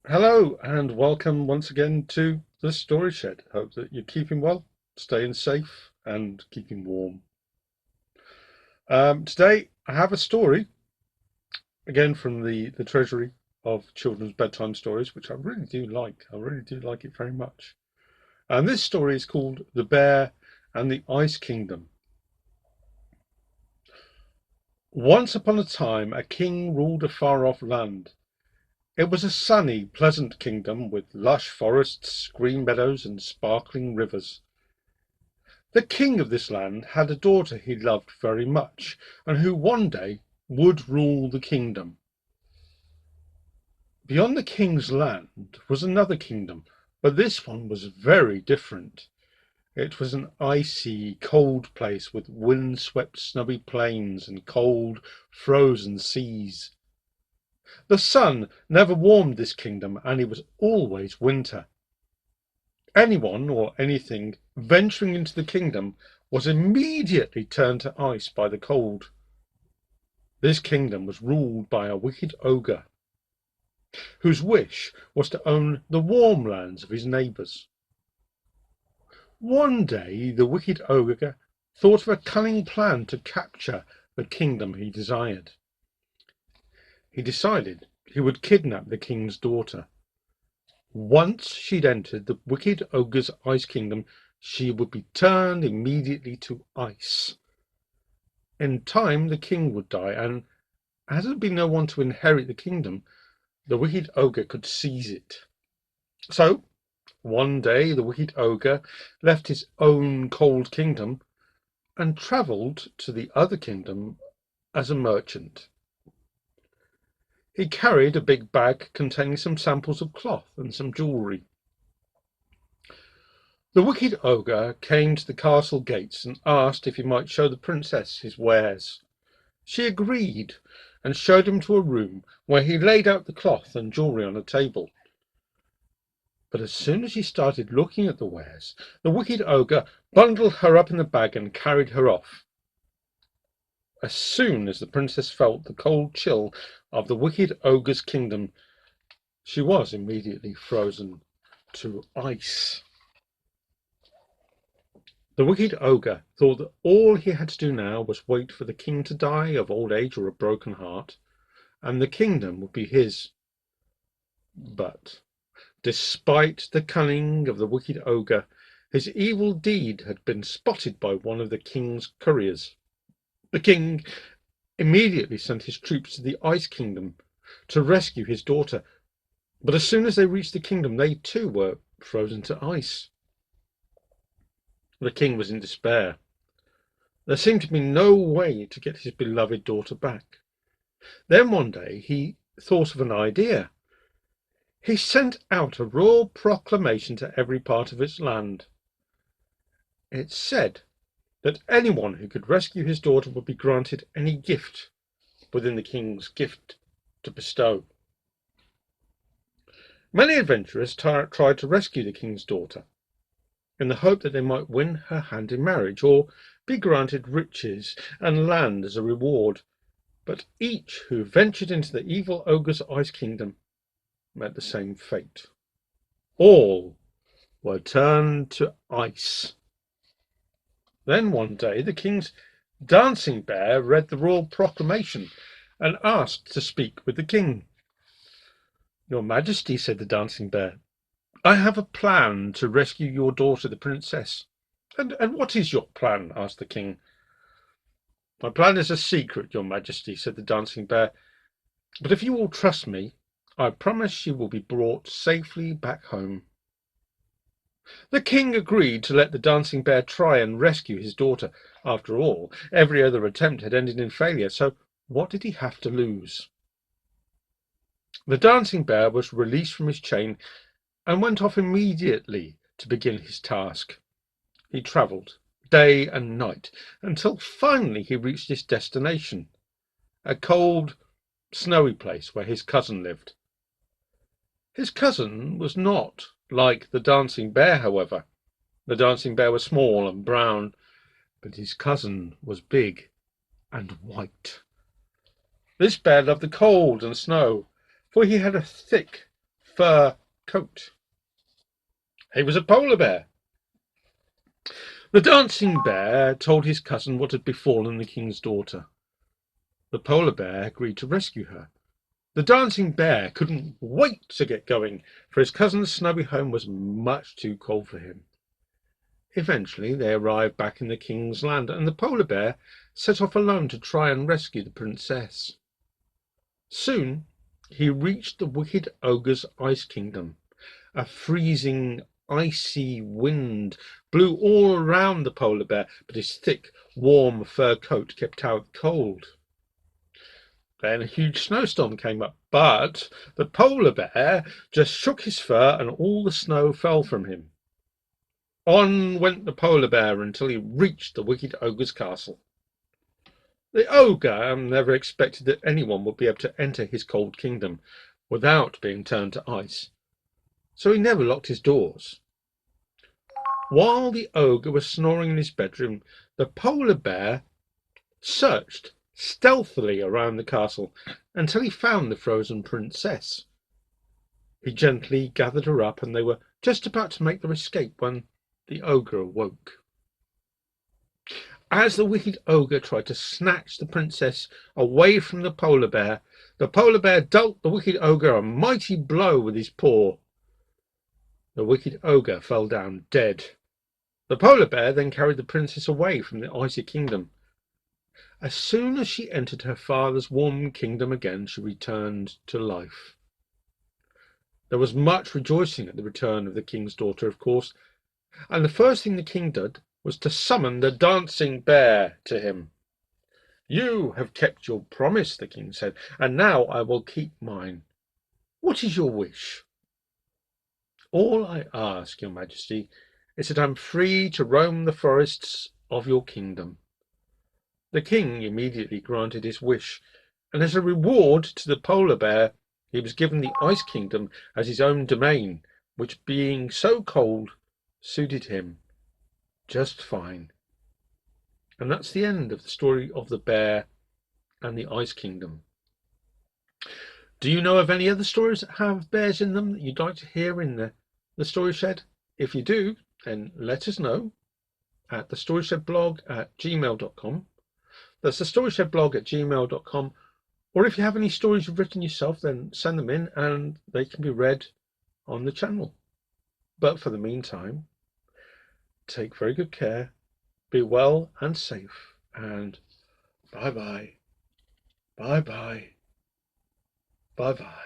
Hello and welcome once again to the Story Shed. Hope that you're keeping well, staying safe, and keeping warm. Today I have a story again from the treasury of children's bedtime stories, which I really do like. I really do like it very much. And this story is called The Bear and the Ice Kingdom. Once upon a time, a king ruled a far-off land. It was a sunny, pleasant kingdom with lush forests, green meadows, and sparkling rivers. The king of this land had a daughter he loved very much, and who one day would rule the kingdom. Beyond the king's land was another kingdom, but this one was very different. It was an icy, cold place with wind-swept snowy plains and cold, frozen seas. The sun never warmed this kingdom, and it was always winter. Anyone or anything venturing into the kingdom was immediately turned to ice by the cold. This kingdom was ruled by a wicked ogre, whose wish was to own the warm lands of his neighbours. One day the wicked ogre thought of a cunning plan to capture the kingdom he desired. He decided he would kidnap the king's daughter. Once she'd entered the wicked ogre's ice kingdom, she would be turned immediately to ice. In time, the king would die, and as there'd be no one to inherit the kingdom, the wicked ogre could seize it. So, one day, the wicked ogre left his own cold kingdom and travelled to the other kingdom as a merchant. He carried a big bag containing some samples of cloth and some jewellery. The wicked ogre came to the castle gates and asked if he might show the princess his wares. She agreed and showed him to a room where he laid out the cloth and jewellery on a table. But as soon as he started looking at the wares, the wicked ogre bundled her up in the bag and carried her off. As soon as the princess felt the cold chill of the wicked ogre's kingdom, she was immediately frozen to ice. The wicked ogre thought that all he had to do now was wait for the king to die of old age or a broken heart, and the kingdom would be his. But despite the cunning of the wicked ogre, his evil deed had been spotted by one of the king's couriers. The king immediately sent his troops to the Ice Kingdom to rescue his daughter, but as soon as they reached the kingdom, they too were frozen to ice. The king was in despair. There seemed to be no way to get his beloved daughter back. Then one day he thought of an idea. He sent out a royal proclamation to every part of its land. It said that anyone who could rescue his daughter would be granted any gift within the king's gift to bestow. Many adventurers tried to rescue the king's daughter in the hope that they might win her hand in marriage or be granted riches and land as a reward. But each who ventured into the evil ogre's ice kingdom met the same fate. All were turned to ice. Then one day the king's dancing bear read the royal proclamation and asked to speak with the king. "Your Majesty," said the dancing bear, "I have a plan to rescue your daughter, the princess." And what is your plan?" asked the king. "My plan is a secret, your Majesty," said the dancing bear. "But if you will trust me, I promise she will be brought safely back home." The king agreed to let the dancing bear try and rescue his daughter. After all, every other attempt had ended in failure, so what did he have to lose? The dancing bear was released from his chain and went off immediately to begin his task. He travelled day and night until finally he reached his destination, a cold, snowy place where his cousin lived. His cousin was not like the dancing bear, however. The dancing bear was small and brown, but his cousin was big and white. This bear loved the cold and snow, for he had a thick, fur coat. He was a polar bear. The dancing bear told his cousin what had befallen the king's daughter. The polar bear agreed to rescue her. The dancing bear couldn't wait to get going, for his cousin's snowy home was much too cold for him. Eventually they arrived back in the king's land, and the polar bear set off alone to try and rescue the princess. Soon he reached the wicked ogre's ice kingdom. A freezing, icy wind blew all around the polar bear, but his thick, warm fur coat kept out the cold. Then a huge snowstorm came up, but the polar bear just shook his fur and all the snow fell from him. On went the polar bear until he reached the wicked ogre's castle. The ogre never expected that anyone would be able to enter his cold kingdom without being turned to ice, so he never locked his doors. While the ogre was snoring in his bedroom, the polar bear searched stealthily around the castle until he found the frozen princess. He gently gathered her up, and they were just about to make their escape when the ogre awoke. As the wicked ogre tried to snatch the princess away from the polar bear dealt the wicked ogre a mighty blow with his paw. The wicked ogre fell down dead. The polar bear then carried the princess away from the icy kingdom. As soon as she entered her father's warm kingdom again, she returned to life. There was much rejoicing at the return of the king's daughter, of course, and the first thing the king did was to summon the dancing bear to him. "You have kept your promise," the king said, "and now I will keep mine. What is your wish?" "All I ask, your majesty, is that I'm free to roam the forests of your kingdom." The king immediately granted his wish, and as a reward to the polar bear, he was given the ice kingdom as his own domain, which, being so cold, suited him just fine. And that's the end of the story of the bear and the ice kingdom. Do you know of any other stories that have bears in them that you'd like to hear in the Story Shed? If you do, then let us know at thestoryshedblog@gmail.com. That's thestoryshedblog@gmail.com. Or if you have any stories you've written yourself, then send them in and they can be read on the channel. But for the meantime, take very good care, be well and safe, and bye-bye, bye-bye, bye-bye.